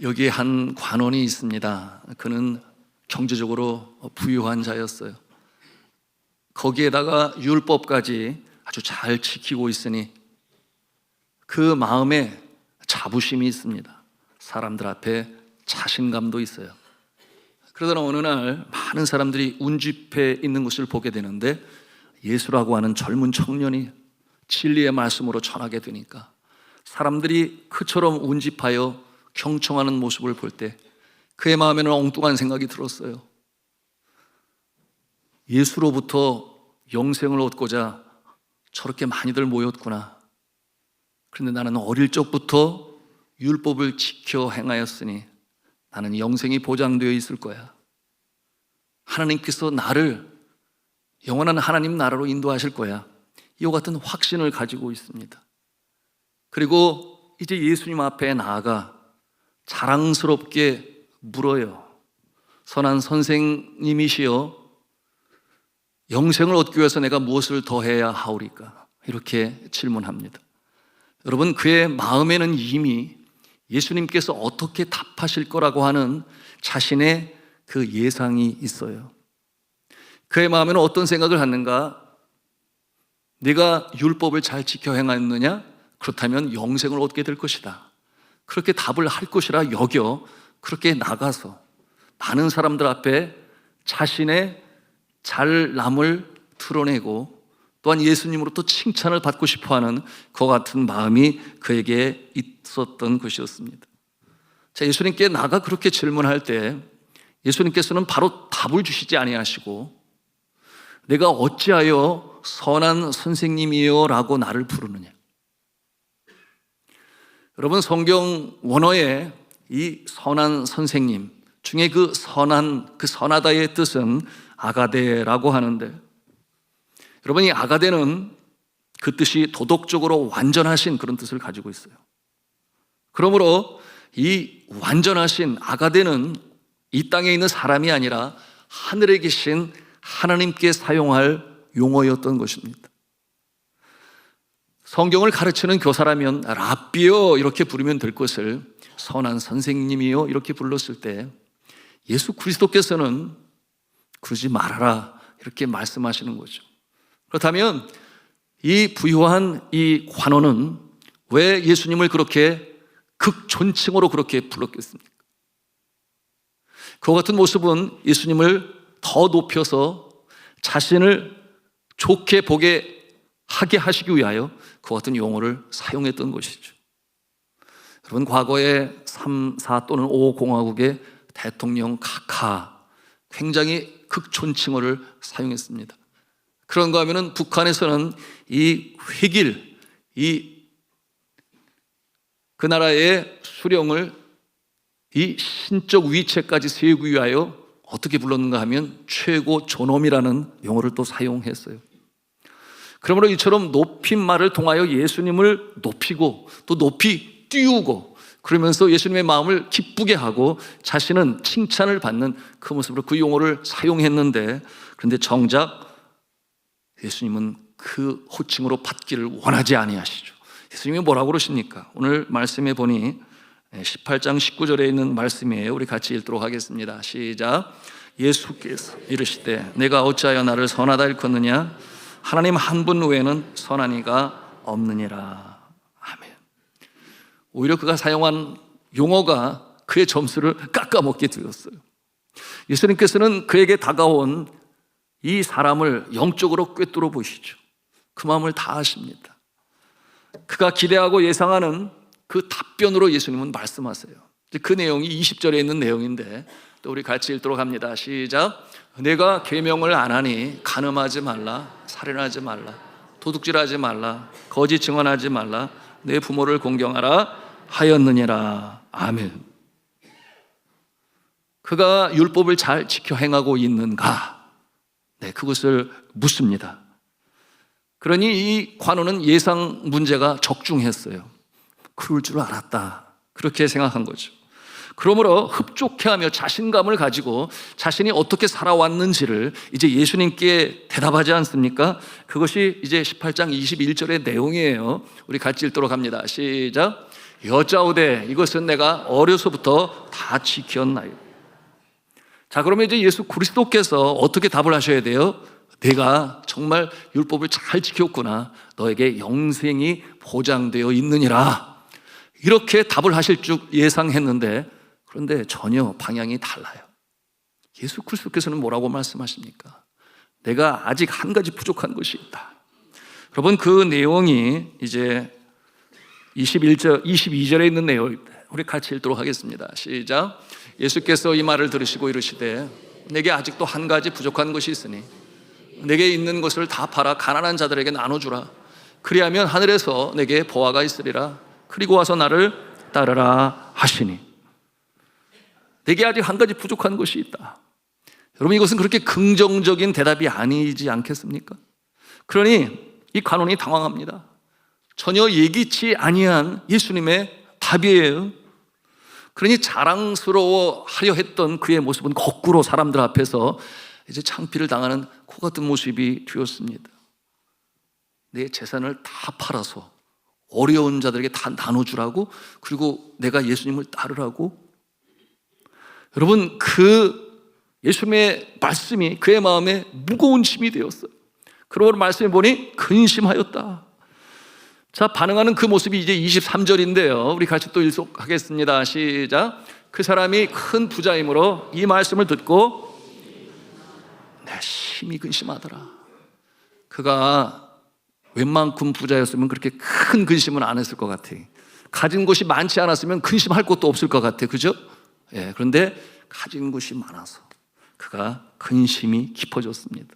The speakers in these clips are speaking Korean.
여기에 한 관원이 있습니다. 그는 경제적으로 부유한 자였어요. 거기에다가 율법까지 아주 잘 지키고 있으니 그 마음에 자부심이 있습니다. 사람들 앞에 자신감도 있어요. 그러다가 어느 날 많은 사람들이 운집해 있는 것을 보게 되는데 예수라고 하는 젊은 청년이 진리의 말씀으로 전하게 되니까 사람들이 그처럼 운집하여 경청하는 모습을 볼 때 그의 마음에는 엉뚱한 생각이 들었어요. 예수로부터 영생을 얻고자 저렇게 많이들 모였구나. 그런데 나는 어릴 적부터 율법을 지켜 행하였으니 나는 영생이 보장되어 있을 거야. 하나님께서 나를 영원한 하나님 나라로 인도하실 거야. 이와 같은 확신을 가지고 있습니다. 그리고 이제 예수님 앞에 나아가 자랑스럽게 물어요. 선한 선생님이시여, 영생을 얻기 위해서 내가 무엇을 더 해야 하오리까? 이렇게 질문합니다. 여러분, 그의 마음에는 이미 예수님께서 어떻게 답하실 거라고 하는 자신의 그 예상이 있어요. 그의 마음에는 어떤 생각을 하는가? 내가 율법을 잘 지켜 행하였느냐? 그렇다면 영생을 얻게 될 것이다. 그렇게 답을 할 것이라 여겨 그렇게 나가서 많은 사람들 앞에 자신의 잘남을 드러내고 또한 예수님으로부터 칭찬을 받고 싶어하는 그와 같은 마음이 그에게 있었던 것이었습니다. 자, 예수님께 나가 그렇게 질문할 때 예수님께서는 바로 답을 주시지 아니하시고 내가 어찌하여 선한 선생님이요 라고 나를 부르느냐. 여러분, 성경 원어에 이 선한 선생님 중에 그 선하다의 뜻은 아가데라고 하는데, 여러분, 이 아가데는 그 뜻이 도덕적으로 완전하신 그런 뜻을 가지고 있어요. 그러므로 이 완전하신 아가데는 이 땅에 있는 사람이 아니라 하늘에 계신 하나님께 사용할 용어였던 것입니다. 성경을 가르치는 교사라면 랍비요 이렇게 부르면 될 것을 선한 선생님이요 이렇게 불렀을 때 예수 그리스도께서는 그러지 말아라 이렇게 말씀하시는 거죠. 그렇다면 이 부유한 이 관원은 왜 예수님을 그렇게 극존칭으로 그렇게 불렀겠습니까? 그와 같은 모습은 예수님을 더 높여서 자신을 좋게 보게 하게 하시기 위하여 그와 같은 용어를 사용했던 것이죠. 여러분, 과거에 3, 4 또는 5 공화국의 대통령 각하 굉장히 극존칭어를 사용했습니다. 그런가 하면은 북한에서는 이 회길, 그 나라의 수령을 이 신적 위치까지 세우기 위하여 어떻게 불렀는가 하면 최고 존엄이라는 용어를 또 사용했어요. 그러므로 이처럼 높임말을 통하여 예수님을 높이고 또 높이 띄우고 그러면서 예수님의 마음을 기쁘게 하고 자신은 칭찬을 받는 그 모습으로 그 용어를 사용했는데, 그런데 정작 예수님은 그 호칭으로 받기를 원하지 아니하시죠. 예수님이 뭐라고 그러십니까? 오늘 말씀에 보니 18장 19절에 있는 말씀이에요. 우리 같이 읽도록 하겠습니다. 시작. 예수께서 이르시되 내가 어찌하여 나를 선하다 일컫느냐? 하나님 한 분 외에는 선한 이가 없느니라. 아멘. 오히려 그가 사용한 용어가 그의 점수를 깎아먹게 되었어요. 예수님께서는 그에게 다가온 이 사람을 영적으로 꿰뚫어 보시죠. 그 마음을 다 아십니다. 그가 기대하고 예상하는 그 답변으로 예수님은 말씀하세요. 그 내용이 20절에 있는 내용인데 또 우리 같이 읽도록 합니다. 시작. 내가 계명을 안 하니 간음하지 말라, 살인하지 말라, 도둑질하지 말라, 거짓 증언하지 말라, 내 부모를 공경하라 하였느니라. 아멘. 그가 율법을 잘 지켜 행하고 있는가? 네, 그것을 묻습니다. 그러니 이 관원은 예상 문제가 적중했어요. 그럴 줄 알았다, 그렇게 생각한 거죠. 그러므로 흡족해하며 자신감을 가지고 자신이 어떻게 살아왔는지를 이제 예수님께 대답하지 않습니까? 그것이 이제 18장 21절의 내용이에요. 우리 같이 읽도록 합니다. 시작. 여짜오되 이것은 내가 어려서부터 다 지켰나요? 자, 그러면 이제 예수 그리스도께서 어떻게 답을 하셔야 돼요? 내가 정말 율법을 잘 지켰구나. 너에게 영생이 보장되어 있느니라. 이렇게 답을 하실 줄 예상했는데, 그런데 전혀 방향이 달라요. 예수 그리스도께서는 뭐라고 말씀하십니까? 내가 아직 한 가지 부족한 것이 있다. 여러분, 그 내용이 이제 22절에 있는 내용입니다. 우리 같이 읽도록 하겠습니다. 시작. 예수께서 이 말을 들으시고 이르시되 내게 아직도 한 가지 부족한 것이 있으니 내게 있는 것을 다 팔아 가난한 자들에게 나눠주라. 그리하면 하늘에서 내게 보화가 있으리라. 그리고 와서 나를 따르라 하시니. 내게 아직 한 가지 부족한 것이 있다. 여러분, 이것은 그렇게 긍정적인 대답이 아니지 않겠습니까? 그러니 이 관원이 당황합니다. 전혀 예기치 아니한 예수님의 답이에요. 그러니 자랑스러워 하려 했던 그의 모습은 거꾸로 사람들 앞에서 이제 창피를 당하는 코 같은 모습이 되었습니다. 내 재산을 다 팔아서 어려운 자들에게 다 나눠주라고, 그리고 내가 예수님을 따르라고. 여러분, 그 예수님의 말씀이 그의 마음에 무거운 짐이 되었어요. 그러므로 말씀해 보니 근심하였다. 자, 반응하는 그 모습이 이제 23절인데요. 우리 같이 또 일속하겠습니다. 시작. 그 사람이 큰 부자이므로 이 말씀을 듣고 내 심히 근심하더라. 그가 웬만큼 부자였으면 그렇게 큰 근심은 안 했을 것 같아. 가진 것이 많지 않았으면 근심할 것도 없을 것 같아. 그죠? 예, 그런데 가진 것이 많아서 그가 근심이 깊어졌습니다.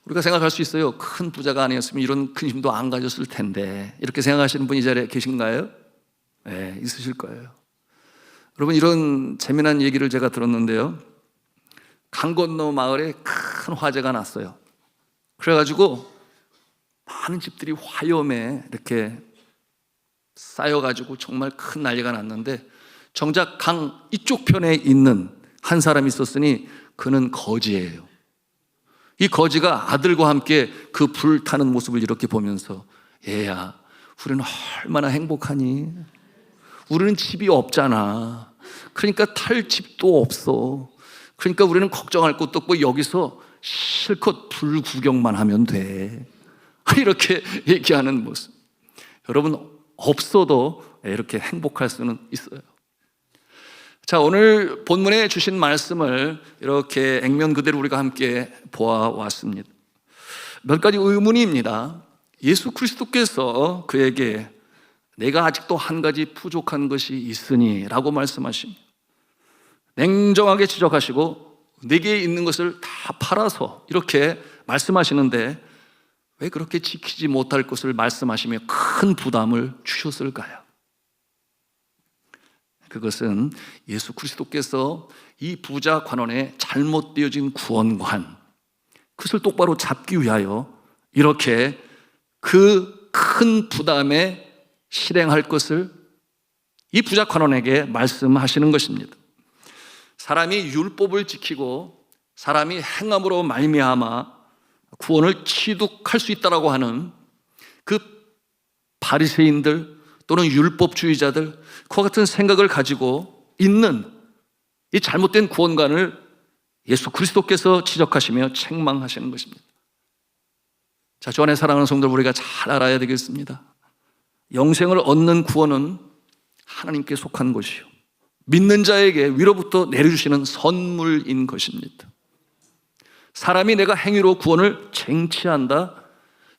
우리가 생각할 수 있어요. 큰 부자가 아니었으면 이런 근심도 안 가졌을 텐데. 이렇게 생각하시는 분이 이 자리에 계신가요? 네, 있으실 거예요. 여러분, 이런 재미난 얘기를 제가 들었는데요. 강 건너 마을에 큰 화재가 났어요. 그래가지고 많은 집들이 화염에 이렇게 쌓여가지고 정말 큰 난리가 났는데, 정작 강 이쪽 편에 있는 한 사람이 있었으니 그는 거지예요. 이 거지가 아들과 함께 그 불 타는 모습을 이렇게 보면서, 얘야, 우리는 얼마나 행복하니? 우리는 집이 없잖아. 그러니까 탈 집도 없어. 그러니까 우리는 걱정할 것도 없고 여기서 실컷 불 구경만 하면 돼. 이렇게 얘기하는 모습. 여러분, 없어도 이렇게 행복할 수는 있어요. 자, 오늘 본문에 주신 말씀을 이렇게 액면 그대로 우리가 함께 보아왔습니다. 몇 가지 의문입니다. 예수 그리스도께서 그에게 내가 아직도 한 가지 부족한 것이 있으니 라고 말씀하십니다. 냉정하게 지적하시고 내게 있는 것을 다 팔아서 이렇게 말씀하시는데, 왜 그렇게 지키지 못할 것을 말씀하시며 큰 부담을 주셨을까요? 그것은 예수 그리스도께서 이 부자 관원의 잘못되어진 구원관, 그것을 똑바로 잡기 위하여 이렇게 그 큰 부담에 실행할 것을 이 부자 관원에게 말씀하시는 것입니다. 사람이 율법을 지키고 사람이 행함으로 말미암아 구원을 취득할 수 있다라고 하는 그 바리새인들 또는 율법주의자들, 그와 같은 생각을 가지고 있는 이 잘못된 구원관을 예수 그리스도께서 지적하시며 책망하시는 것입니다. 자, 주 안에 사랑하는 성도들, 우리가 잘 알아야 되겠습니다. 영생을 얻는 구원은 하나님께 속한 것이요, 믿는 자에게 위로부터 내려주시는 선물인 것입니다. 사람이 내가 행위로 구원을 쟁취한다.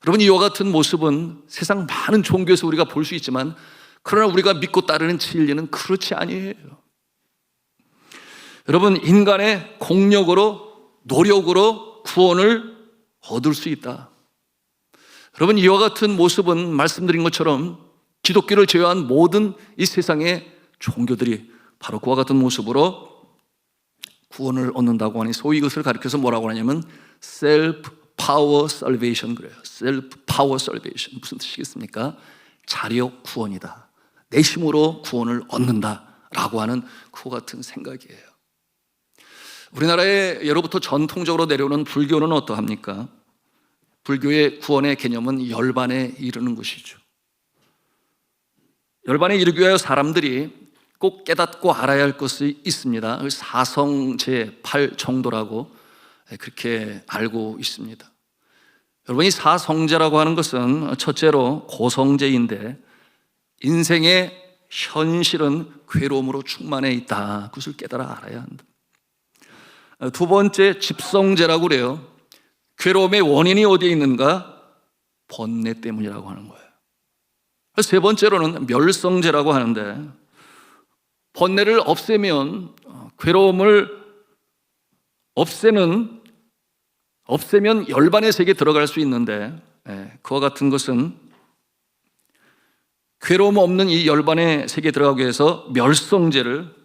여러분, 이와 같은 모습은 세상 많은 종교에서 우리가 볼 수 있지만, 그러나 우리가 믿고 따르는 진리는 그렇지 아니에요. 여러분, 인간의 공력으로, 노력으로 구원을 얻을 수 있다. 여러분, 이와 같은 모습은 말씀드린 것처럼 기독교를 제외한 모든 이 세상의 종교들이 바로 그와 같은 모습으로 구원을 얻는다고 하니, 소위 이것을 가리켜서 뭐라고 하냐면 self power salvation 그래요. self power salvation. 무슨 뜻이겠습니까? 자력 구원이다. 내 힘으로 구원을 얻는다 라고 하는 그와 같은 생각이에요. 우리나라에 예로부터 전통적으로 내려오는 불교는 어떠합니까? 불교의 구원의 개념은 열반에 이르는 것이죠. 열반에 이르기 위하여 사람들이 꼭 깨닫고 알아야 할 것이 있습니다. 사성제 8정도라고 그렇게 알고 있습니다. 여러분, 이 사성제라고 하는 것은 첫째로 고성제인데, 인생의 현실은 괴로움으로 충만해 있다, 그것을 깨달아 알아야 한다. 두 번째, 집성제라고 그래요. 괴로움의 원인이 어디에 있는가? 번뇌 때문이라고 하는 거예요. 세 번째로는 멸성제라고 하는데, 번뇌를 없애면, 괴로움을 없애면 열반의 세계에 들어갈 수 있는데, 그와 같은 것은 괴로움 없는 이 열반의 세계에 들어가기 위해서 멸성제를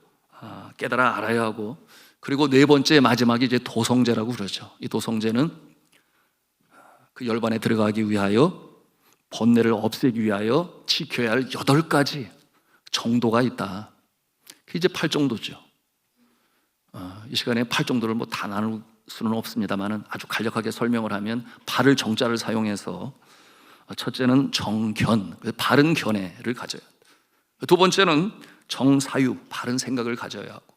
깨달아 알아야 하고, 그리고 네 번째 마지막이 이제 도성제라고 그러죠. 이 도성제는 그 열반에 들어가기 위하여, 번뇌를 없애기 위하여 지켜야 할 8가지 정도가 있다. 그게 이제 8정도죠. 이 시간에 8정도를 뭐 다 나눌 수는 없습니다만, 아주 간략하게 설명을 하면, 발을 정자를 사용해서 첫째는 정견, 바른 견해를 가져야 한다. 두 번째는 정사유, 바른 생각을 가져야 하고,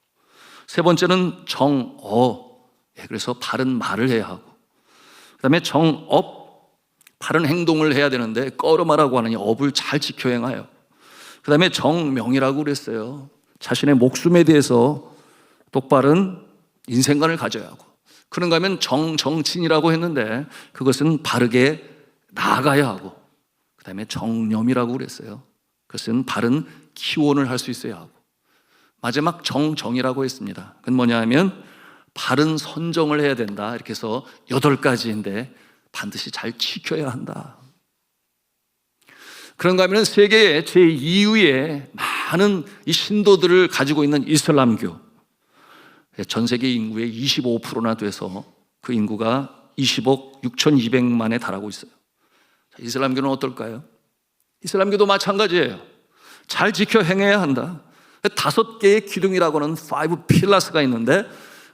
세 번째는 정어, 그래서 바른 말을 해야 하고, 그 다음에 정업, 바른 행동을 해야 되는데 꺼르마라고 하는 이 업을 잘 지켜 행하여, 그 다음에 정명이라고 그랬어요. 자신의 목숨에 대해서 똑바른 인생관을 가져야 하고, 그런가 하면 정진이라고 했는데 그것은 바르게 나아가야 하고, 그 다음에 정념이라고 그랬어요. 그것은 바른 기원을 할 수 있어야 하고, 마지막 정정이라고 했습니다. 그건 뭐냐 하면 바른 선정을 해야 된다. 이렇게 해서 8가지인데 반드시 잘 지켜야 한다. 그런가 하면 세계의 제2위의 많은 이 신도들을 가지고 있는 이슬람교, 전 세계 인구의 25%나 돼서 그 인구가 20억 6,200만에 달하고 있어요. 이슬람교는 어떨까요? 이슬람교도 마찬가지예요. 잘 지켜 행해야 한다. 5개의 기둥이라고 하는 5 필라스가 있는데,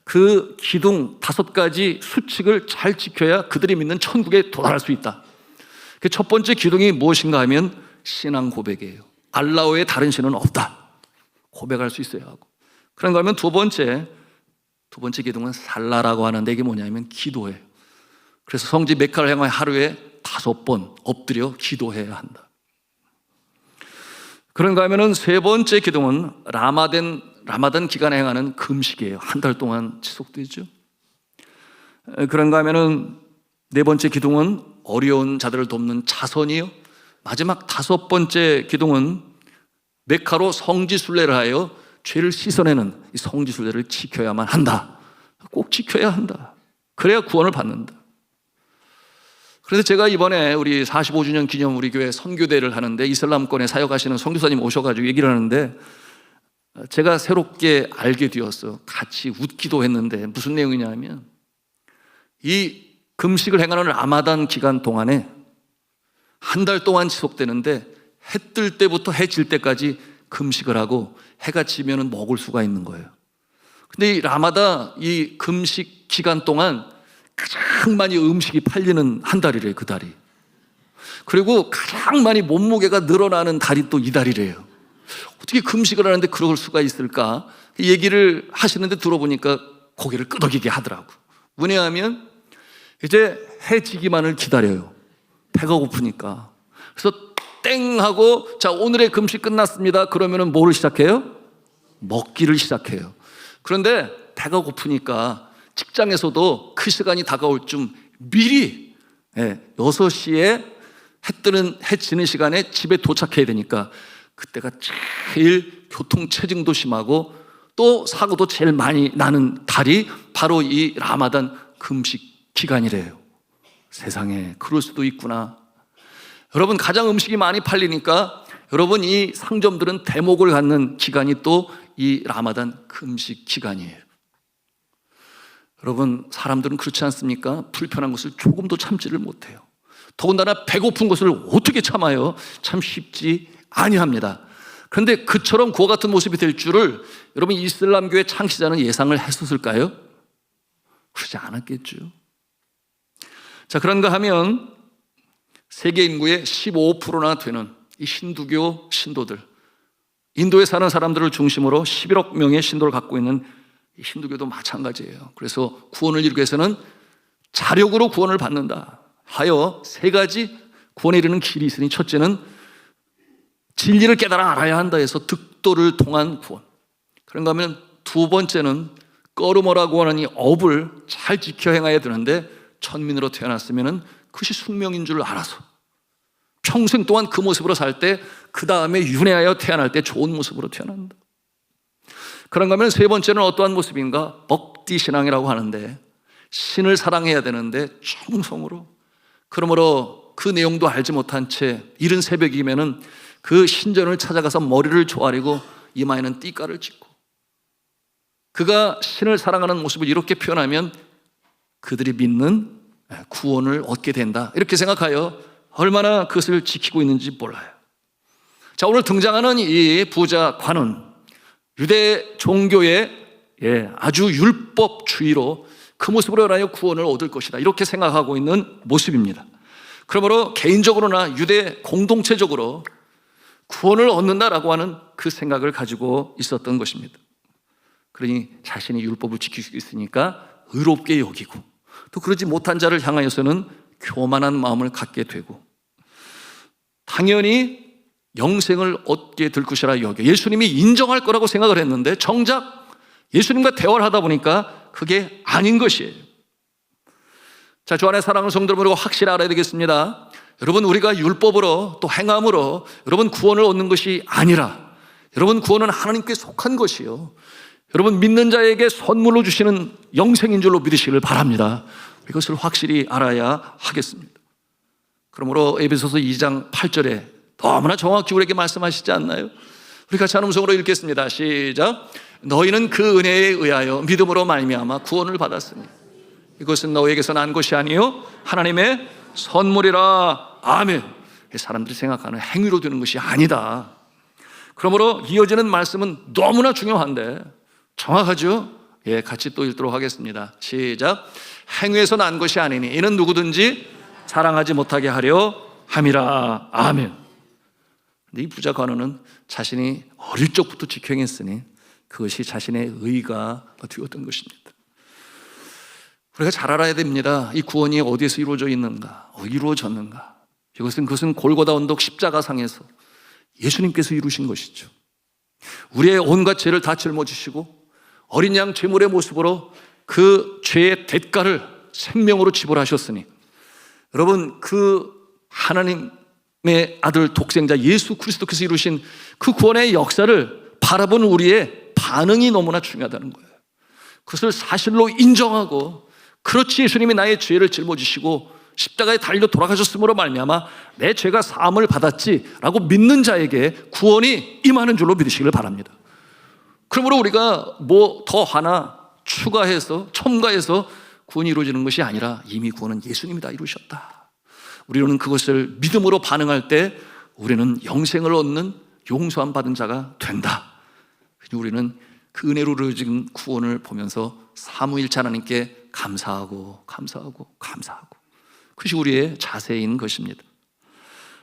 그 기둥 5가지 수칙을 잘 지켜야 그들이 믿는 천국에 도달할 수 있다. 그 첫 번째 기둥이 무엇인가 하면 신앙 고백이에요. 알라 외에 다른 신은 없다, 고백할 수 있어야 하고, 그런가 하면 두 번째 기둥은 살라라고 하는데, 이게 뭐냐면 기도예요. 그래서 성지 메카를 향하여 하루에 5번 엎드려 기도해야 한다. 그런가 하면은 세 번째 기둥은 라마단 기간에 행하는 금식이에요. 한 달 동안 지속되죠. 그런가 하면은 네 번째 기둥은 어려운 자들을 돕는 자선이요. 마지막 5번째 기둥은 메카로 성지순례를 하여 죄를 씻어내는 이 성지순례를 지켜야만 한다. 꼭 지켜야 한다. 그래야 구원을 받는다. 그래서 제가 이번에 우리 45주년 기념 우리 교회 선교대를 하는데, 이슬람권에 사역하시는 선교사님 오셔가지고 얘기를 하는데, 제가 새롭게 알게 되었어. 같이 웃기도 했는데, 무슨 내용이냐면, 이 금식을 행하는 라마단 기간 동안에 한 달 동안 지속되는데, 해 뜰 때부터 해 질 때까지 금식을 하고, 해가 지면은 먹을 수가 있는 거예요. 근데 이 라마다 이 금식 기간 동안 가장 많이 음식이 팔리는 한 달이래요, 그 달이. 그리고 가장 많이 몸무게가 늘어나는 달이 또 이 달이래요. 어떻게 금식을 하는데 그럴 수가 있을까? 얘기를 하시는데 들어보니까 고개를 끄덕이게 하더라고. 왜냐하면 이제 해지기만을 기다려요. 배가 고프니까. 그래서 땡 하고, 자, 오늘의 금식 끝났습니다. 그러면은 뭐를 시작해요? 먹기를 시작해요. 그런데 배가 고프니까 직장에서도 그 시간이 다가올 쯤 미리 6시에 해 지는 시간에 집에 도착해야 되니까, 그때가 제일 교통체증도 심하고 또 사고도 제일 많이 나는 달이 바로 이 라마단 금식 기간이래요. 세상에, 그럴 수도 있구나. 여러분, 가장 음식이 많이 팔리니까 여러분, 이 상점들은 대목을 갖는 기간이 또 이 라마단 금식 기간이에요. 여러분, 사람들은 그렇지 않습니까? 불편한 것을 조금도 참지를 못해요. 더군다나 배고픈 것을 어떻게 참아요? 참 쉽지 아니합니다. 그런데 그처럼 그와 같은 모습이 될 줄을 여러분 이슬람교의 창시자는 예상을 했었을까요? 그러지 않았겠죠. 자, 그런가 하면 세계 인구의 15%나 되는 이 힌두교 신도들, 인도에 사는 사람들을 중심으로 11억 명의 신도를 갖고 있는 이 힌두교도 마찬가지예요. 그래서 구원을 이루기 위해서는 자력으로 구원을 받는다 하여 세 가지 구원에 이르는 길이 있으니, 첫째는 진리를 깨달아 알아야 한다 해서 득도를 통한 구원. 그런가 하면 두 번째는 꺼르머라고 하는 이 업을 잘 지켜 행해야 되는데, 천민으로 태어났으면 그것이 숙명인 줄 알아서 평생 동안 그 모습으로 살 때 그 다음에 윤회하여 태어날 때 좋은 모습으로 태어난다. 그런가 하면 세 번째는 어떠한 모습인가? 먹디 신앙이라고 하는데, 신을 사랑해야 되는데 정성으로, 그러므로 그 내용도 알지 못한 채 이른 새벽이면은 그 신전을 찾아가서 머리를 조아리고 이마에는 띠가를 찍고, 그가 신을 사랑하는 모습을 이렇게 표현하면 그들이 믿는 구원을 얻게 된다, 이렇게 생각하여 얼마나 그것을 지키고 있는지 몰라요. 자, 오늘 등장하는 이 부자 관은 유대 종교의 아주 율법주의로 그 모습으로 인하여 구원을 얻을 것이다, 이렇게 생각하고 있는 모습입니다. 그러므로 개인적으로나 유대 공동체적으로 구원을 얻는다라고 하는 그 생각을 가지고 있었던 것입니다. 그러니 자신이 율법을 지킬 수 있으니까 의롭게 여기고, 또 그러지 못한 자를 향하여서는 교만한 마음을 갖게 되고, 당연히 영생을 얻게 될 것이라 여겨 예수님이 인정할 거라고 생각을 했는데, 정작 예수님과 대화를 하다 보니까 그게 아닌 것이에요. 자, 주 안에 사랑하는 성도 여러분, 확실히 알아야 되겠습니다. 여러분, 우리가 율법으로 또 행함으로 여러분 구원을 얻는 것이 아니라, 여러분 구원은 하나님께 속한 것이요, 여러분 믿는 자에게 선물로 주시는 영생인 줄로 믿으시기를 바랍니다. 이것을 확실히 알아야 하겠습니다. 그러므로 에베소서 2장 8절에 너무나 정확히 우리에게 말씀하시지 않나요? 우리 같이 한 음성으로 읽겠습니다. 시작. 너희는 그 은혜에 의하여 믿음으로 말미암아 구원을 받았으니 이것은 너희에게서 난 것이 아니요 하나님의 선물이라. 아멘. 사람들이 생각하는 행위로 되는 것이 아니다. 그러므로 이어지는 말씀은 너무나 중요한데 정확하죠? 같이 또 읽도록 하겠습니다. 시작. 행위에서 난 것이 아니니 이는 누구든지 자랑하지 못하게 하려 함이라. 아멘. 근데 이 부자 관원은 자신이 어릴 적부터 직행했으니 그것이 자신의 의가 되었던 것입니다. 우리가 잘 알아야 됩니다. 이 구원이 어디에서 이루어져 있는가, 이루어졌는가. 그것은 골고다 언덕 십자가상에서 예수님께서 이루신 것이죠. 우리의 온갖 죄를 다 짊어지시고 어린 양 제물의 모습으로 그 죄의 대가를 생명으로 지불하셨으니, 여러분 그 하나님의 아들 독생자 예수 그리스도께서 이루신 그 구원의 역사를 바라보는 우리의 반응이 너무나 중요하다는 거예요. 그것을 사실로 인정하고, 그렇지 예수님이 나의 죄를 짊어지시고 십자가에 달려 돌아가셨으므로 말미암아 내 죄가 사함을 받았지라고 믿는 자에게 구원이 임하는 줄로 믿으시기를 바랍니다. 그러므로 우리가 뭐 더 하나 추가해서 첨가해서 구원이 이루어지는 것이 아니라 이미 구원은 예수님이 다 이루셨다. 우리는 그것을 믿음으로 반응할 때 우리는 영생을 얻는 용서함 받은 자가 된다. 우리는 그 은혜로 이루어진 구원을 보면서 삼위일체 하나님께 감사하고 그것이 우리의 자세인 것입니다.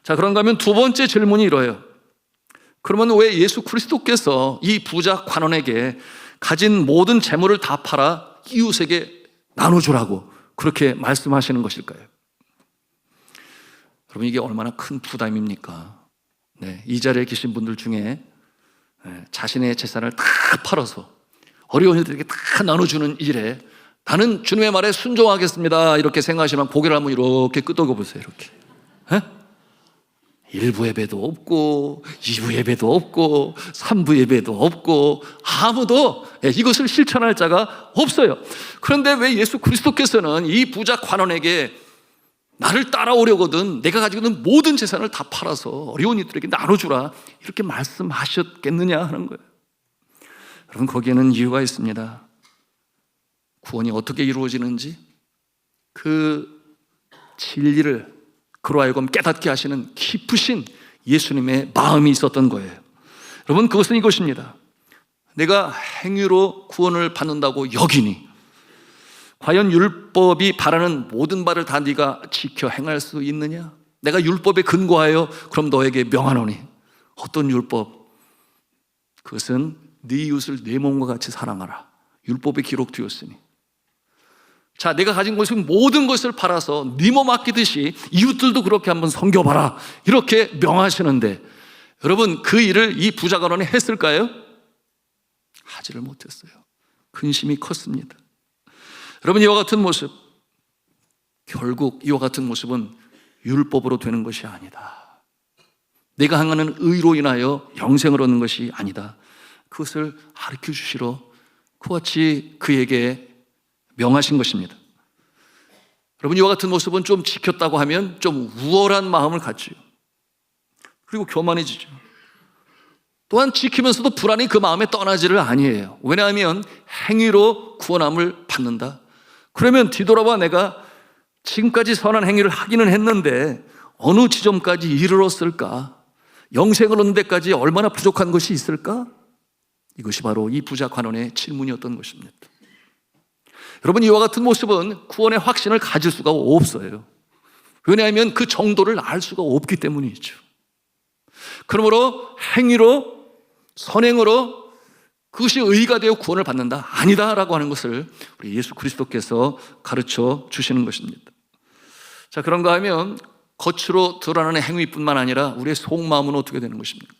자, 그런가 하면 두 번째 질문이 이러해요. 그러면 왜 예수 그리스도께서 이 부자 관원에게 가진 모든 재물을 다 팔아 이웃에게 나눠주라고 그렇게 말씀하시는 것일까요? 여러분, 이게 얼마나 큰 부담입니까? 이 자리에 계신 분들 중에 자신의 재산을 다 팔아서 어려운 이들에게 다 나눠주는 일에 나는 주님의 말에 순종하겠습니다 이렇게 생각하시면 고개를 한번 이렇게 끄덕여 보세요. 이렇게 1부 예배도 없고 2부 예배도 없고 3부 예배도 없고 아무도 이것을 실천할 자가 없어요. 그런데 왜 예수 그리스도께서는 이 부자 관원에게 나를 따라오려거든 내가 가지고 있는 모든 재산을 다 팔아서 어려운 이들에게 나눠주라 이렇게 말씀하셨겠느냐 하는 거예요. 여러분, 거기에는 이유가 있습니다. 구원이 어떻게 이루어지는지 그 진리를 그로 하여금 깨닫게 하시는 깊으신 예수님의 마음이 있었던 거예요. 여러분, 그것은 이것입니다. 내가 행위로 구원을 받는다고 여기니 과연 율법이 바라는 모든 바를 다 네가 지켜 행할 수 있느냐? 내가 율법에 근거하여 그럼 너에게 명하노니. 어떤 율법? 그것은 네 이웃을 내 몸과 같이 사랑하라. 율법에 기록되었으니. 자, 내가 가진 것은 모든 것을 팔아서 네 몸 아끼듯이 이웃들도 그렇게 한번 섬겨봐라. 이렇게 명하시는데, 여러분, 그 일을 이 부자 간원이 했을까요? 하지를 못했어요. 근심이 컸습니다. 여러분, 이와 같은 모습, 결국 이와 같은 모습은 율법으로 되는 것이 아니다. 내가 행하는 의로 인하여 영생을 얻는 것이 아니다. 그것을 가르쳐 주시러 그와 같이 그에게 명하신 것입니다. 여러분, 이와 같은 모습은 좀 지켰다고 하면 좀 우월한 마음을 갖지요. 그리고 교만해지죠. 또한 지키면서도 불안이 그 마음에 떠나지를 아니에요. 왜냐하면 행위로 구원함을 받는다. 그러면 뒤돌아봐 내가 지금까지 선한 행위를 하기는 했는데 어느 지점까지 이르렀을까? 영생을 얻는 데까지 얼마나 부족한 것이 있을까? 이것이 바로 이 부자 관원의 질문이었던 것입니다. 여러분, 이와 같은 모습은 구원의 확신을 가질 수가 없어요. 왜냐하면 그 정도를 알 수가 없기 때문이죠. 그러므로 행위로, 선행으로 그것이 의가 되어 구원을 받는다? 아니다라고 하는 것을 우리 예수 그리스도께서 가르쳐 주시는 것입니다. 자, 그런가 하면 겉으로 드러나는 행위뿐만 아니라 우리의 속마음은 어떻게 되는 것입니까?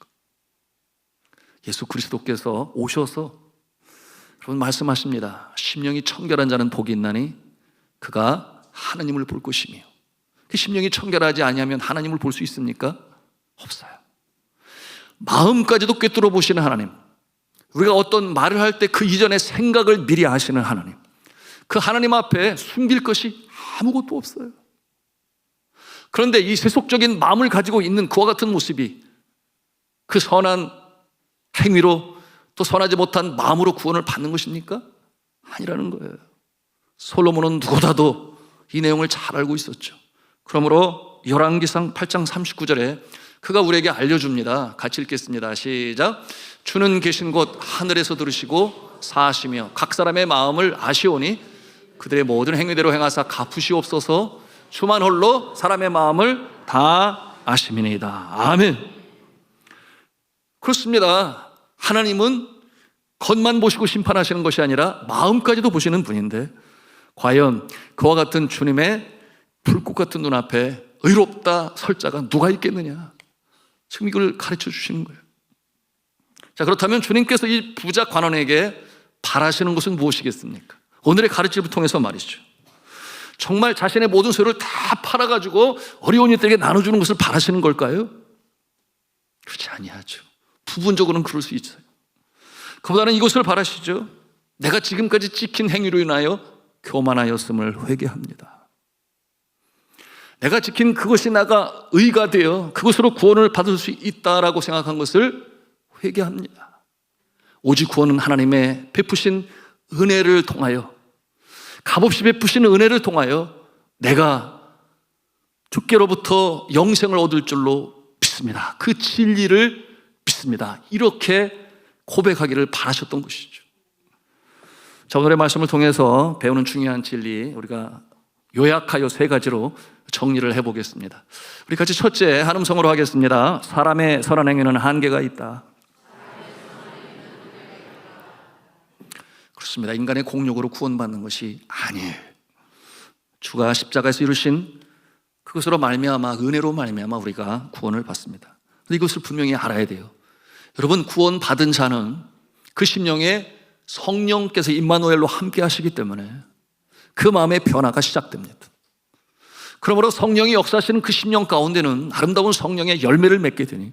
예수 그리스도께서 오셔서 여러분 말씀하십니다. 심령이 청결한 자는 복이 있나니 그가 하나님을 볼 것이며. 그 심령이 청결하지 아니하면 하나님을 볼 수 있습니까? 없어요. 마음까지도 꿰뚫어 보시는 하나님, 우리가 어떤 말을 할 때 그 이전의 생각을 미리 아시는 하나님, 그 하나님 앞에 숨길 것이 아무것도 없어요. 그런데 이 세속적인 마음을 가지고 있는 그와 같은 모습이 그 선한 행위로 또 선하지 못한 마음으로 구원을 받는 것입니까? 아니라는 거예요. 솔로몬은 누구보다도 이 내용을 잘 알고 있었죠. 그러므로 열왕기상 8장 39절에 그가 우리에게 알려줍니다. 같이 읽겠습니다. 시작. 주는 계신 곳 하늘에서 들으시고 사하시며 각 사람의 마음을 아시오니 그들의 모든 행위대로 행하사 갚으시옵소서. 주만 홀로 사람의 마음을 다 아심이니이다. 아멘. 그렇습니다. 하나님은 겉만 보시고 심판하시는 것이 아니라 마음까지도 보시는 분인데 과연 그와 같은 주님의 불꽃 같은 눈앞에 의롭다 설 자가 누가 있겠느냐? 지금 이걸 가르쳐 주시는 거예요. 자, 그렇다면 주님께서 이 부자 관원에게 바라시는 것은 무엇이겠습니까? 오늘의 가르침을 통해서 말이죠. 정말 자신의 모든 소유를 다 팔아가지고 어려운 이들에게 나눠주는 것을 바라시는 걸까요? 그렇지 아니하죠. 부분적으로는 그럴 수 있어요. 그보다는 이것을 바라시죠. 내가 지금까지 지킨 행위로 인하여 교만하였음을 회개합니다. 내가 지킨 그것이 나가 의가 되어 그것으로 구원을 받을 수 있다라고 생각한 것을 회개합니다. 오직 구원은 하나님의 베푸신 은혜를 통하여, 값없이 베푸신 은혜를 통하여 내가 주께로부터 영생을 얻을 줄로 믿습니다. 그 진리를 믿습니다. 이렇게 고백하기를 바라셨던 것이죠. 자, 오늘의 말씀을 통해서 배우는 중요한 진리 우리가 요약하여 세 가지로 정리를 해보겠습니다. 우리 같이 첫째 한음성으로 하겠습니다. 사람의 선한 행위는 한계가 있다. 그렇습니다. 인간의 공력으로 구원받는 것이 아니에요. 주가 십자가에서 이루신 그것으로 말미암아, 은혜로 말미암아 우리가 구원을 받습니다. 그런데 이것을 분명히 알아야 돼요. 여러분, 구원 받은 자는 그 심령에 성령께서 임마누엘로 함께 하시기 때문에 그 마음의 변화가 시작됩니다. 그러므로 성령이 역사하시는 그 심령 가운데는 아름다운 성령의 열매를 맺게 되니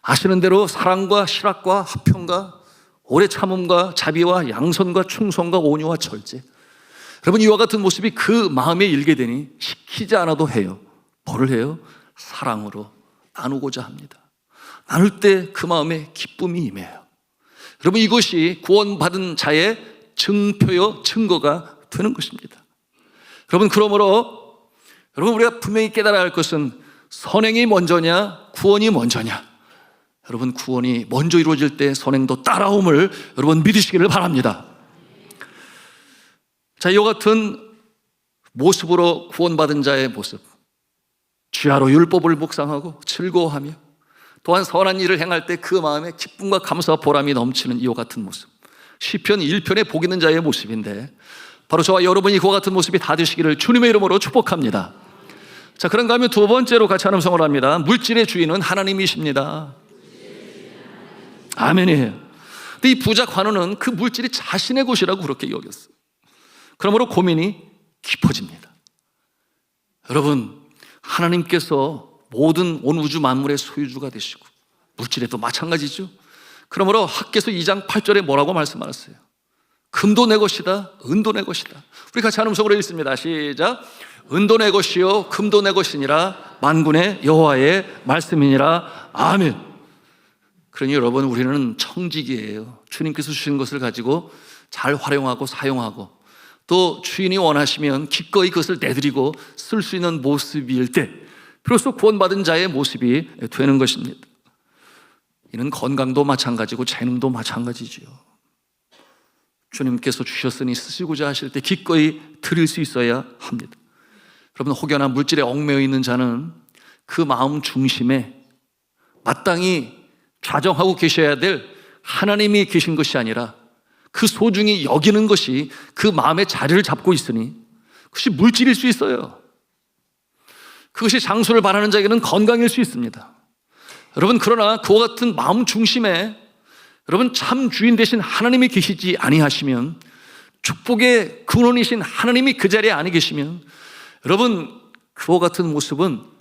아시는 대로 사랑과 실학과 화평과 오래 참음과 자비와 양선과 충성과 온유와 절제, 여러분 이와 같은 모습이 그 마음에 일게 되니 시키지 않아도 해요. 뭐를 해요? 사랑으로 나누고자 합니다. 나눌 때 그 마음에 기쁨이 임해요. 여러분 이것이 구원받은 자의 증표요 증거가 되는 것입니다. 여러분 그러므로 여러분 우리가 분명히 깨달아야 할 것은 선행이 먼저냐 구원이 먼저냐, 여러분 구원이 먼저 이루어질 때 선행도 따라옴을 여러분 믿으시기를 바랍니다. 자, 이와 같은 모습으로 구원받은 자의 모습, 주야로 율법을 묵상하고 즐거워하며 또한 선한 일을 행할 때 그 마음에 기쁨과 감사와 보람이 넘치는 이와 같은 모습, 시편 1편에 복 있는 자의 모습인데 바로 저와 여러분이 그와 같은 모습이 다 되시기를 주님의 이름으로 축복합니다. 자, 그런가 하면 두 번째로 같이 하는 성을 합니다. 물질의 주인은 하나님이십니다. 아멘이에요. 근데 이 부자 관원은 그 물질이 자신의 것이라고 그렇게 여겼어요. 그러므로 고민이 깊어집니다. 여러분, 하나님께서 모든 온 우주 만물의 소유주가 되시고 물질에도 마찬가지죠. 그러므로 학개서 2장 8절에 뭐라고 말씀하셨어요? 금도 내 것이다, 은도 내 것이다. 우리 같이 한 음성으로 읽습니다. 시작. 은도 내 것이요 금도 내 것이니라 만군의 여호와의 말씀이니라. 아멘. 그러니 여러분, 우리는 청지기예요. 주님께서 주신 것을 가지고 잘 활용하고 사용하고 또 주인이 원하시면 기꺼이 그것을 내드리고 쓸 수 있는 모습일 때 비로소 구원받은 자의 모습이 되는 것입니다. 이는 건강도 마찬가지고 재능도 마찬가지지요. 주님께서 주셨으니 쓰시고자 하실 때 기꺼이 드릴 수 있어야 합니다. 여러분, 혹여나 물질에 얽매여 있는 자는 그 마음 중심에 마땅히 좌정하고 계셔야 될 하나님이 계신 것이 아니라 그 소중히 여기는 것이 그 마음의 자리를 잡고 있으니 그것이 물질일 수 있어요. 그것이 장수를 바라는 자에게는 건강일 수 있습니다. 여러분, 그러나 그와 같은 마음 중심에 여러분 참 주인 되신 하나님이 계시지 아니하시면, 축복의 근원이신 하나님이 그 자리에 안 계시면 여러분 그와 같은 모습은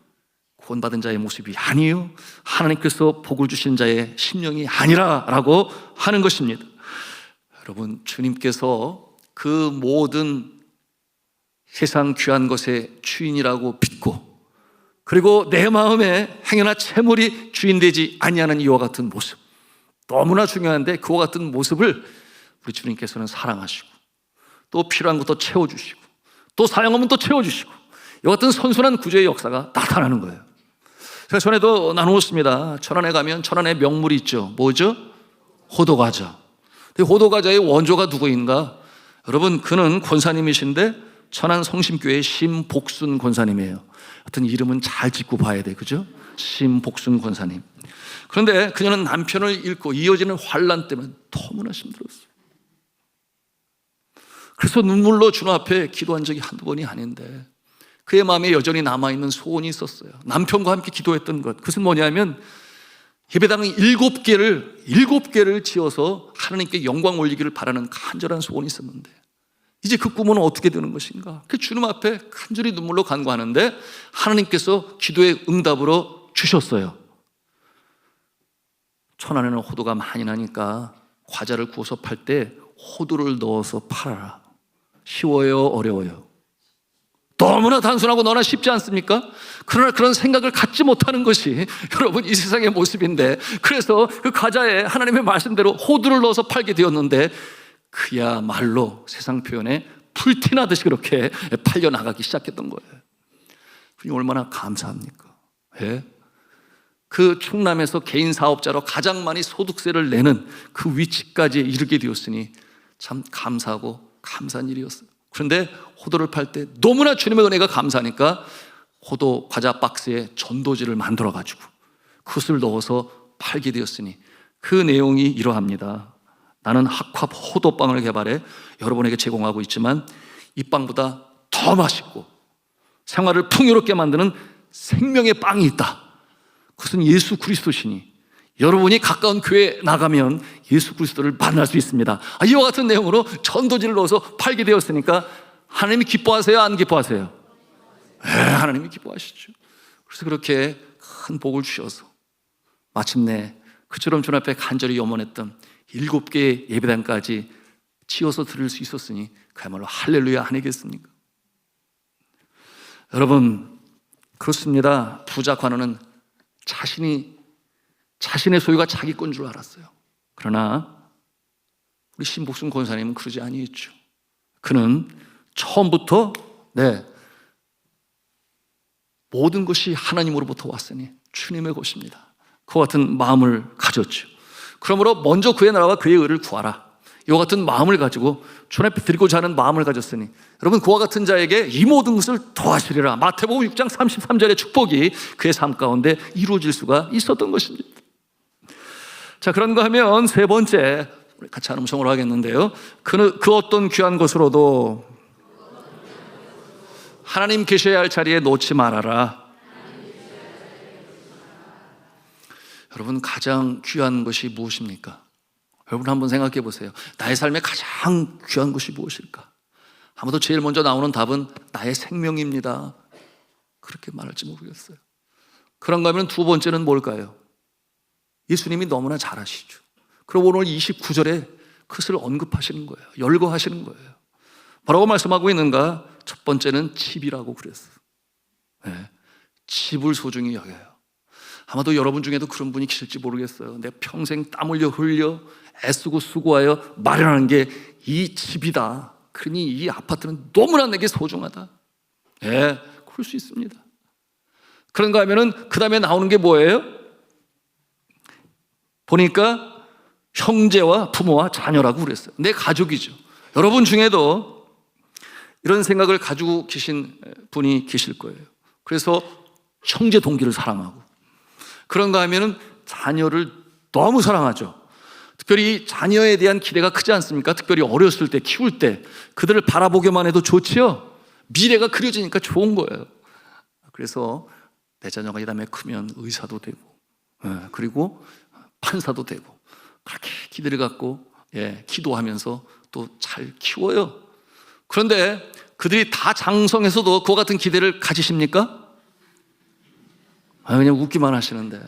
구원받은 자의 모습이 아니에요. 하나님께서 복을 주신 자의 심령이 아니라라고 하는 것입니다. 여러분, 주님께서 그 모든 세상 귀한 것의 주인이라고 믿고 그리고 내 마음에 행여나 채물이 주인되지 아니하는 이와 같은 모습, 너무나 중요한데 그와 같은 모습을 우리 주님께서는 사랑하시고 또 필요한 것도 채워주시고 또 사용하면 또 채워주시고 이와 같은 선순환 구조의 역사가 나타나는 거예요. 제가 전에도 나누었습니다. 천안에 가면 천안에 명물이 있죠. 뭐죠? 호도과자. 호도과자의 원조가 누구인가? 여러분, 그는 권사님이신데 천안 성심교회 심복순 권사님이에요. 하여튼 이름은 잘 짓고 봐야 돼, 그죠? 심복순 권사님. 그런데 그녀는 남편을 잃고 이어지는 환난 때문에 너무나 힘들었어요. 그래서 눈물로 주님 앞에 기도한 적이 한두 번이 아닌데 그의 마음에 여전히 남아있는 소원이 있었어요. 남편과 함께 기도했던 것, 그것은 뭐냐면 예배당을 7개를 지어서 하나님께 영광 올리기를 바라는 간절한 소원이 있었는데 이제 그 꿈은 어떻게 되는 것인가? 그 주님 앞에 간절히 눈물로 간구하는데 하나님께서 기도의 응답으로 주셨어요. 천안에는 호두가 많이 나니까 과자를 구워서 팔 때 호두를 넣어서 팔아라. 쉬워요, 어려워요? 너무나 단순하고 너무나 쉽지 않습니까? 그러나 그런 생각을 갖지 못하는 것이 여러분 이 세상의 모습인데, 그래서 그 과자에 하나님의 말씀대로 호두를 넣어서 팔게 되었는데 그야말로 세상 표현에 불티나듯이 그렇게 팔려나가기 시작했던 거예요. 얼마나 감사합니까? 예? 그 충남에서 개인 사업자로 가장 많이 소득세를 내는 그 위치까지 이르게 되었으니 참 감사하고 감사한 일이었어요. 그런데 호도를 팔 때 너무나 주님의 은혜가 감사하니까 호도 과자 박스에 전도지를 만들어가지고 그것을 넣어서 팔게 되었으니 그 내용이 이러합니다. 나는 학합 호도빵을 개발해 여러분에게 제공하고 있지만 이 빵보다 더 맛있고 생활을 풍요롭게 만드는 생명의 빵이 있다. 그것은 예수 그리스도시니 여러분이 가까운 교회에 나가면 예수 그리스도를 만날 수 있습니다. 이와 같은 내용으로 전도지를 넣어서 팔게 되었으니까 하나님이 기뻐하세요? 안 기뻐하세요? 하나님이 기뻐하시죠. 그래서 그렇게 큰 복을 주셔서 마침내 그처럼 주님 앞에 간절히 염원했던 7개의 예배당까지 지어서 드릴 수 있었으니 그야말로 할렐루야 아니겠습니까? 여러분, 그렇습니다. 부자 관원은 자신의 소유가 자기 건 줄 알았어요. 그러나 우리 신복순 권사님은 그러지 아니했죠. 그는 처음부터 모든 것이 하나님으로부터 왔으니 주님의 것입니다. 그와 같은 마음을 가졌죠. 그러므로 먼저 그의 나라와 그의 의를 구하라. 이와 같은 마음을 가지고 주님 앞에 드리고자 하는 마음을 가졌으니 여러분 그와 같은 자에게 이 모든 것을 더하시리라. 마태복음 6장 33절의 축복이 그의 삶 가운데 이루어질 수가 있었던 것입니다. 자, 그런가 하면 세 번째, 우리 같이 한 음성으로 하겠는데요. 그 어떤 귀한 것으로도 하나님 계셔야 할 자리에 놓지 말아라. 여러분, 가장 귀한 것이 무엇입니까? 여러분 한번 생각해 보세요. 나의 삶에 가장 귀한 것이 무엇일까? 아마도 제일 먼저 나오는 답은 나의 생명입니다. 그렇게 말할지 모르겠어요. 그런가 하면 두 번째는 뭘까요? 예수님이 너무나 잘 아시죠. 그리고 오늘 29절에 그것을 언급하시는 거예요. 열거하시는 거예요. 뭐라고 말씀하고 있는가? 첫 번째는 집이라고 그랬어요. 네, 집을 소중히 여겨요. 아마도 여러분 중에도 그런 분이 계실지 모르겠어요. 내 평생 땀 흘려 애쓰고 수고하여 마련한 게 이 집이다. 그러니 이 아파트는 너무나 내게 소중하다. 예, 그럴 수 있습니다. 그런가 하면은 그 다음에 나오는 게 뭐예요? 보니까 형제와 부모와 자녀라고 그랬어요. 내 가족이죠. 여러분 중에도 이런 생각을 가지고 계신 분이 계실 거예요. 그래서 형제 동기를 사랑하고, 그런가 하면은 자녀를 너무 사랑하죠. 특별히 자녀에 대한 기대가 크지 않습니까? 특별히 어렸을 때, 키울 때 그들을 바라보기만 해도 좋지요. 미래가 그려지니까 좋은 거예요. 그래서 내 자녀가 이 다음에 크면 의사도 되고, 그리고 판사도 되고, 그렇게 기대를 갖고 기도하면서 또 잘 키워요. 그런데 그들이 다 장성해서도 그와 같은 기대를 가지십니까? 그냥 웃기만 하시는데.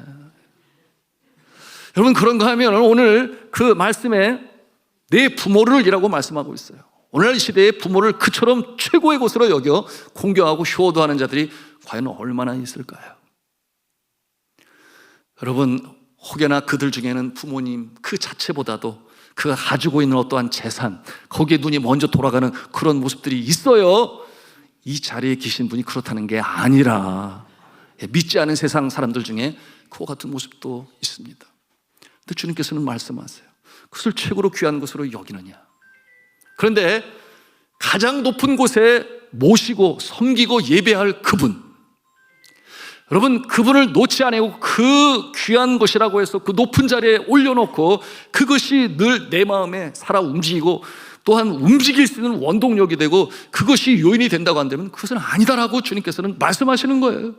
여러분, 그런가 하면 오늘 그 말씀에 내 부모를 이라고 말씀하고 있어요. 오늘날 시대의 부모를 그처럼 최고의 것으로 여겨 공경하고 효도하는 자들이 과연 얼마나 있을까요? 여러분, 혹여나 그들 중에는 부모님 그 자체보다도 그가 가지고 있는 어떠한 재산, 거기에 눈이 먼저 돌아가는 그런 모습들이 있어요. 이 자리에 계신 분이 그렇다는 게 아니라 믿지 않은 세상 사람들 중에 그와 같은 모습도 있습니다. 근데 주님께서는 말씀하세요. 그것을 최고로 귀한 것으로 여기느냐. 그런데 가장 높은 곳에 모시고 섬기고 예배할 그분, 여러분, 그분을 놓지 않고 그 귀한 것이라고 해서 그 높은 자리에 올려놓고 그것이 늘 내 마음에 살아 움직이고 또한 움직일 수 있는 원동력이 되고 그것이 요인이 된다고 한다면 그것은 아니다라고 주님께서는 말씀하시는 거예요.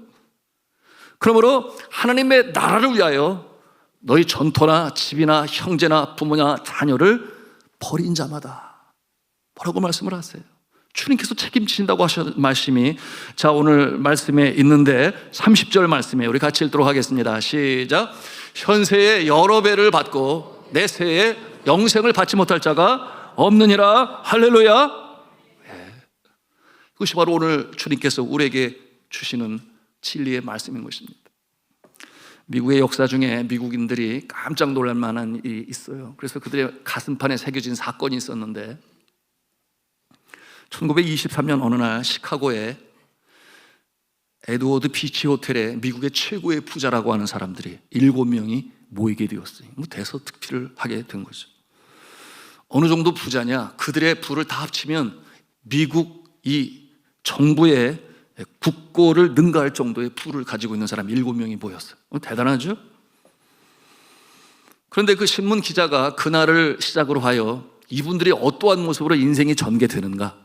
그러므로 하나님의 나라를 위하여 너희 전토나 집이나 형제나 부모나 자녀를 버린 자마다 뭐라고 말씀을 하세요? 주님께서 책임지신다고 하신 말씀이 자 오늘 말씀에 있는데 30절 말씀에 우리 같이 읽도록 하겠습니다. 시작. 현세에 여러 배를 받고 내세에 영생을 받지 못할 자가 없느니라. 할렐루야. 이것이 바로 오늘 주님께서 우리에게 주시는 진리의 말씀인 것입니다. 미국의 역사 중에 미국인들이 깜짝 놀랄 만한 일이 있어요. 그래서 그들의 가슴판에 새겨진 사건이 있었는데 1923년 어느 날 시카고의 에드워드 비치 호텔에 미국의 최고의 부자라고 하는 사람들이 7명이 모이게 되었어요. 대서특필을 하게 된 거죠. 어느 정도 부자냐? 그들의 부를 다 합치면 미국 이 정부의 국고를 능가할 정도의 부를 가지고 있는 사람 7명이 모였어요. 대단하죠? 그런데 그 신문 기자가 그날을 시작으로 하여 이분들이 어떠한 모습으로 인생이 전개되는가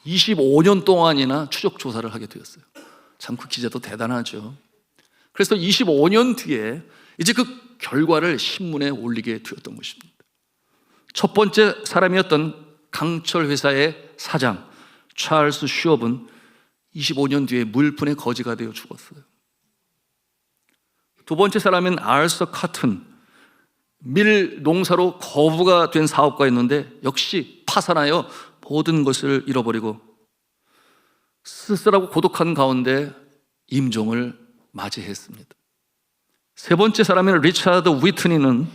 25년 동안이나 추적 조사를 하게 되었어요. 참 그 기자도 대단하죠. 그래서 25년 뒤에 이제 그 결과를 신문에 올리게 되었던 것입니다. 첫 번째 사람이었던 강철 회사의 사장 찰스 슈업은 25년 뒤에 물분의 거지가 되어 죽었어요. 두 번째 사람은 알서 카튼, 밀 농사로 거부가 된 사업가였는데 역시 파산하여 모든 것을 잃어버리고 쓸쓸하고 고독한 가운데 임종을 맞이했습니다. 세 번째 사람은 리차드 위트니는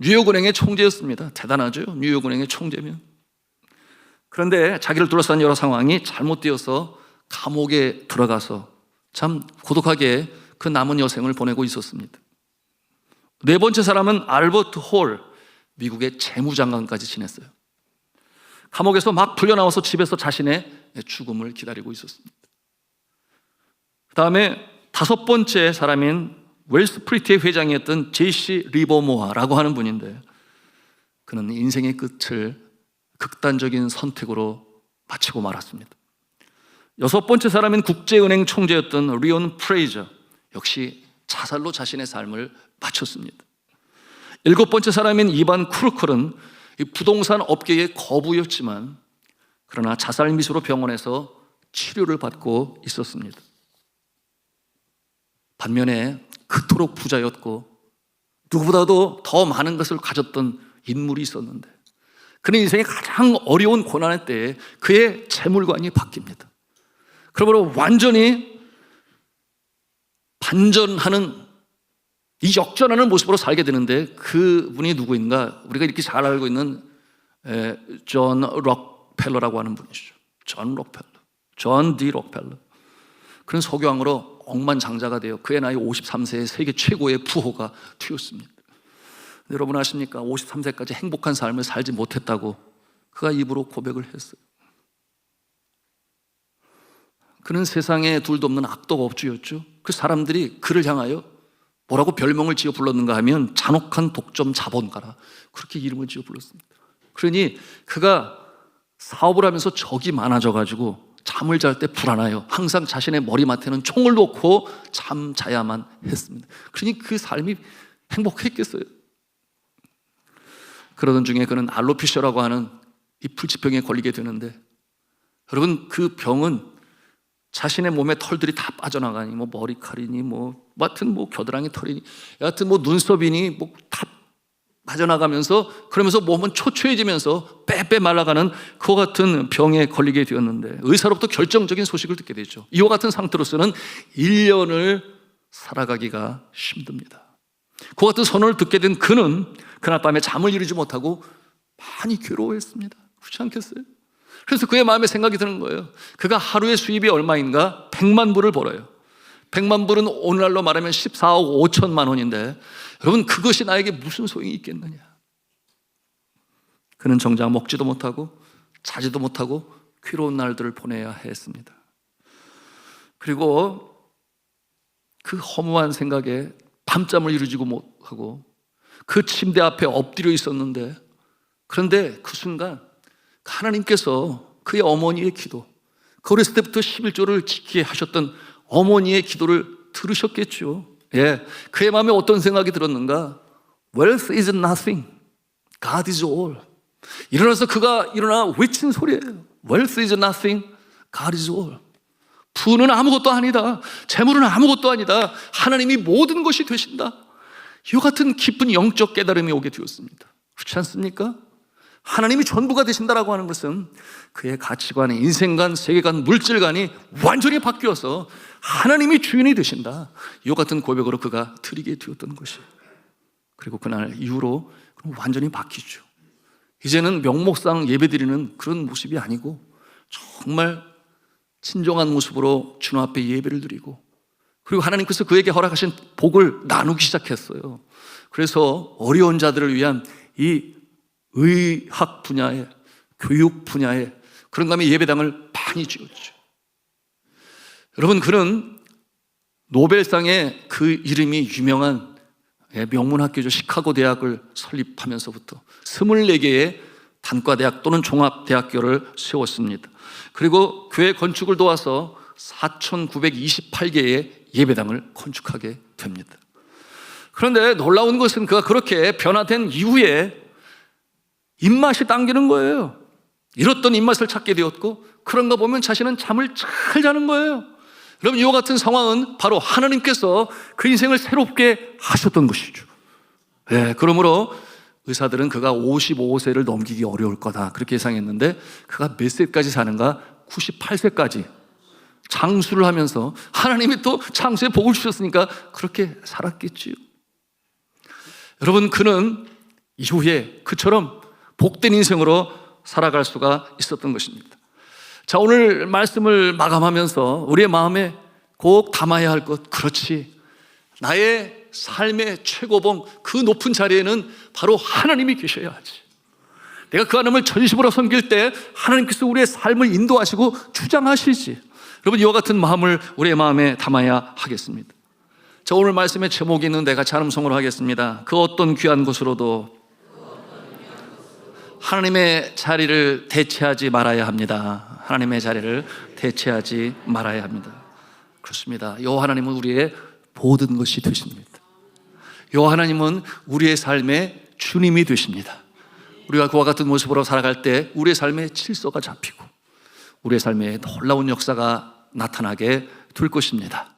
뉴욕은행의 총재였습니다. 대단하죠? 뉴욕은행의 총재면. 그런데 자기를 둘러싼 여러 상황이 잘못되어서 감옥에 들어가서 참 고독하게 그 남은 여생을 보내고 있었습니다. 네 번째 사람은 알버트 홀, 미국의 재무장관까지 지냈어요. 감옥에서 막 풀려나와서 집에서 자신의 죽음을 기다리고 있었습니다. 그 다음에 다섯 번째 사람인 웰스프리트의 회장이었던 제시 리버모어라고 하는 분인데, 그는 인생의 끝을 극단적인 선택으로 마치고 말았습니다. 여섯 번째 사람인 국제은행 총재였던 리온 프레이저, 역시 자살로 자신의 삶을 마쳤습니다. 일곱 번째 사람인 이반 쿠르컬은 부동산 업계의 거부였지만 그러나 자살 미수로 병원에서 치료를 받고 있었습니다. 반면에 그토록 부자였고 누구보다도 더 많은 것을 가졌던 인물이 있었는데, 그는 인생의 가장 어려운 고난의 때에 그의 재물관이 바뀝니다. 그러므로 완전히 반전하는, 이 역전하는 모습으로 살게 되는데, 그분이 누구인가? 우리가 이렇게 잘 알고 있는 존 록펠러라고 하는 분이시죠. 존 디 록펠러. 그는 석유왕으로 억만장자가 되어 그의 나이 53세에 세계 최고의 부호가 되었습니다. 여러분 아십니까? 53세까지 행복한 삶을 살지 못했다고 그가 입으로 고백을 했어요. 그는 세상에 둘도 없는 악덕 업주였죠. 그 사람들이 그를 향하여 뭐라고 별명을 지어 불렀는가 하면 잔혹한 독점 자본가라, 그렇게 이름을 지어 불렀습니다. 그러니 그가 사업을 하면서 적이 많아져가지고 잠을 잘 때 불안해요. 항상 자신의 머리맡에는 총을 놓고 잠자야만 했습니다. 그러니 그 삶이 행복했겠어요. 그러던 중에 그는 알로피셔라고 하는 이 불치병에 걸리게 되는데, 여러분 그 병은 자신의 몸에 털들이 다 빠져나가니, 뭐 머리칼이니, 하여튼 겨드랑이 털이니, 여하튼 눈썹이니 다 빠져나가면서, 그러면서 몸은 초췌해지면서 빼빼 말라가는 그와 같은 병에 걸리게 되었는데, 의사로부터 결정적인 소식을 듣게 되죠. 이와 같은 상태로서는 1년을 살아가기가 힘듭니다. 그와 같은 선언을 듣게 된 그는 그날 밤에 잠을 이루지 못하고 많이 괴로워했습니다. 그렇지 않겠어요? 그래서 그의 마음에 생각이 드는 거예요. 그가 하루의 수입이 얼마인가? 100만 불을 벌어요. 100만 불은 오늘날로 말하면 14억 5천만 원인데, 여러분 그것이 나에게 무슨 소용이 있겠느냐? 그는 정작 먹지도 못하고 자지도 못하고 괴로운 날들을 보내야 했습니다. 그리고 그 허무한 생각에 밤잠을 이루지도 못하고 그 침대 앞에 엎드려 있었는데, 그런데 그 순간 하나님께서 그의 어머니의 기도, 그 어렸을 때부터 11조를 지키게 하셨던 어머니의 기도를 들으셨겠죠. 예, 그의 마음에 어떤 생각이 들었는가? Wealth is nothing, God is all. 일어나서 그가 일어나 외친 소리예요. Wealth is nothing, God is all. 부는 아무것도 아니다. 재물은 아무것도 아니다. 하나님이 모든 것이 되신다. 이와 같은 깊은 영적 깨달음이 오게 되었습니다. 그렇지 않습니까? 하나님이 전부가 되신다라고 하는 것은 그의 가치관, 인생관, 세계관, 물질관이 완전히 바뀌어서 하나님이 주인이 되신다, 이와 같은 고백으로 그가 드리게 되었던 것이에요. 그리고 그날 이후로 완전히 바뀌죠. 이제는 명목상 예배드리는 그런 모습이 아니고 정말 친정한 모습으로 주님 앞에 예배를 드리고, 그리고 하나님께서 그에게 허락하신 복을 나누기 시작했어요. 그래서 어려운 자들을 위한 이 의학 분야에, 교육 분야에, 그런 다음에 예배당을 많이 지었죠. 여러분 그는 노벨상의 그 이름이 유명한 명문학교죠. 시카고 대학을 설립하면서부터 24개의 단과대학 또는 종합대학교를 세웠습니다. 그리고 교회 건축을 도와서 4,928개의 예배당을 건축하게 됩니다. 그런데 놀라운 것은 그가 그렇게 변화된 이후에 입맛이 당기는 거예요. 잃었던 입맛을 찾게 되었고, 그런가 보면 자신은 잠을 잘 자는 거예요. 여러분 이와 같은 상황은 바로 하나님께서 그 인생을 새롭게 하셨던 것이죠. 네, 그러므로 의사들은 그가 55세를 넘기기 어려울 거다 그렇게 예상했는데, 그가 몇 세까지 사는가? 98세까지 장수를 하면서 하나님이 또 장수의 복을 주셨으니까 그렇게 살았겠지요. 여러분 그는 이후에 그처럼 복된 인생으로 살아갈 수가 있었던 것입니다. 자, 오늘 말씀을 마감하면서 우리의 마음에 꼭 담아야 할 것, 그렇지, 나의 삶의 최고봉, 그 높은 자리에는 바로 하나님이 계셔야 하지. 내가 그 하나님을 전심으로 섬길 때 하나님께서 우리의 삶을 인도하시고 주장하시지. 여러분, 이와 같은 마음을 우리의 마음에 담아야 하겠습니다. 자, 오늘 말씀의 제목이 있는데 같이 찬음성으로 하겠습니다. 그 어떤 귀한 곳으로도 하나님의 자리를 대체하지 말아야 합니다. 하나님의 자리를 대체하지 말아야 합니다. 그렇습니다. 여호와 하나님은 우리의 모든 것이 되십니다. 여호와 하나님은 우리의 삶의 주님이 되십니다. 우리가 그와 같은 모습으로 살아갈 때 우리의 삶의 질서가 잡히고 우리의 삶에 놀라운 역사가 나타나게 될 것입니다.